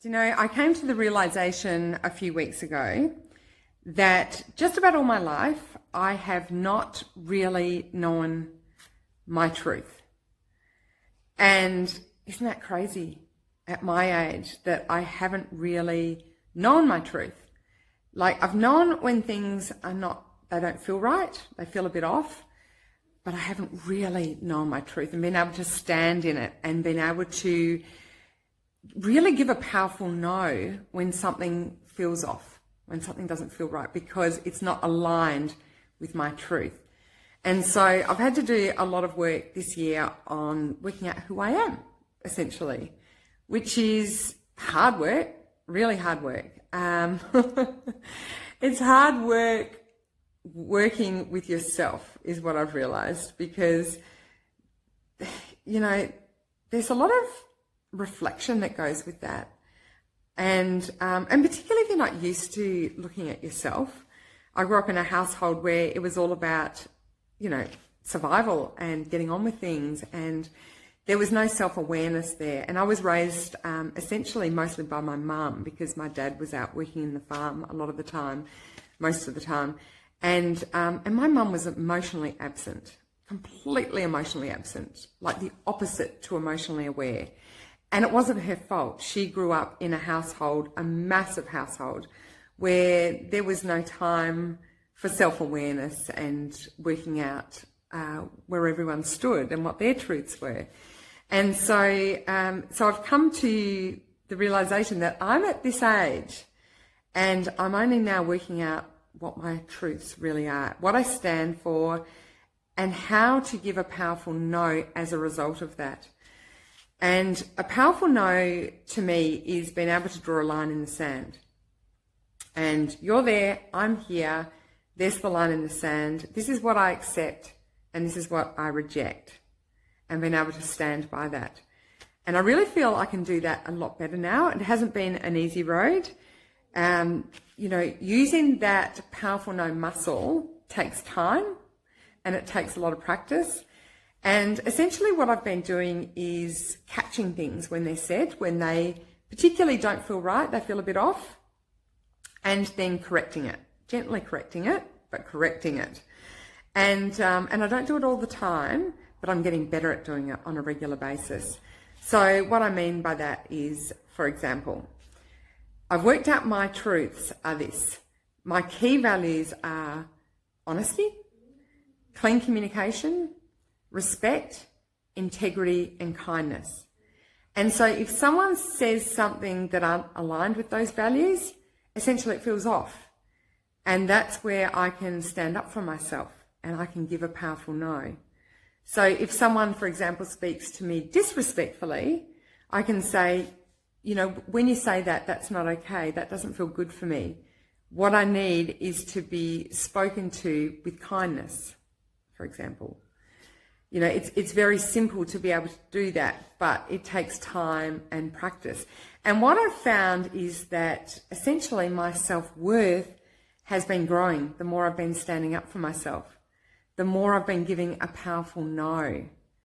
You know, I came to the realization a few weeks ago that just about all my life, I have not really known my truth. And isn't that crazy at my age that I haven't really known my truth? Like, I've known when things are not, they don't feel right, they feel a bit off, but I haven't really known my truth and been able to stand in it and been able to really give a powerful no when something feels off, when something doesn't feel right, because it's not aligned with my truth. And so I've had to do a lot of work this year on working out who I am, essentially, which is hard work, really hard work. It's hard work working with yourself is what I've realized, because, you know, there's a lot of reflection that goes with that. And particularly if you're not used to looking at yourself. I grew up in a household where it was all about, you know, survival and getting on with things, and there was no self-awareness there. And I was raised essentially mostly by my mum, because my dad was out working in the farm a lot of the time, most of the time. And my mum was emotionally absent, completely emotionally absent, like the opposite to emotionally aware. And it wasn't her fault. She grew up in a household, a massive household, where there was no time for self-awareness and working out where everyone stood and what their truths were. And so I've come to the realization that I'm at this age and I'm only now working out what my truths really are, what I stand for, and how to give a powerful no as a result of that. And a powerful no to me is being able to draw a line in the sand. And you're there, I'm here, there's the line in the sand. This is what I accept and this is what I reject. And being able to stand by that. And I really feel I can do that a lot better now. It hasn't been an easy road. You know, using that powerful no muscle takes time and it takes a lot of practice. And essentially what I've been doing is catching things when they're said, when they particularly don't feel right, they feel a bit off, and then correcting it, gently correcting it, but correcting it. And I don't do it all the time, but I'm getting better at doing it on a regular basis. So what I mean by that is, for example, I've worked out my truths are this. My key values are honesty, clean communication, respect, integrity, and kindness. And so if someone says something that aren't aligned with those values, essentially it feels off. And that's where I can stand up for myself and I can give a powerful no. So if someone, for example, speaks to me disrespectfully, I can say, you know, when you say that, that's not okay. That doesn't feel good for me. What I need is to be spoken to with kindness, for example. You know, it's very simple to be able to do that, but it takes time and practice. And what I've found is that essentially my self-worth has been growing the more I've been standing up for myself, the more I've been giving a powerful no.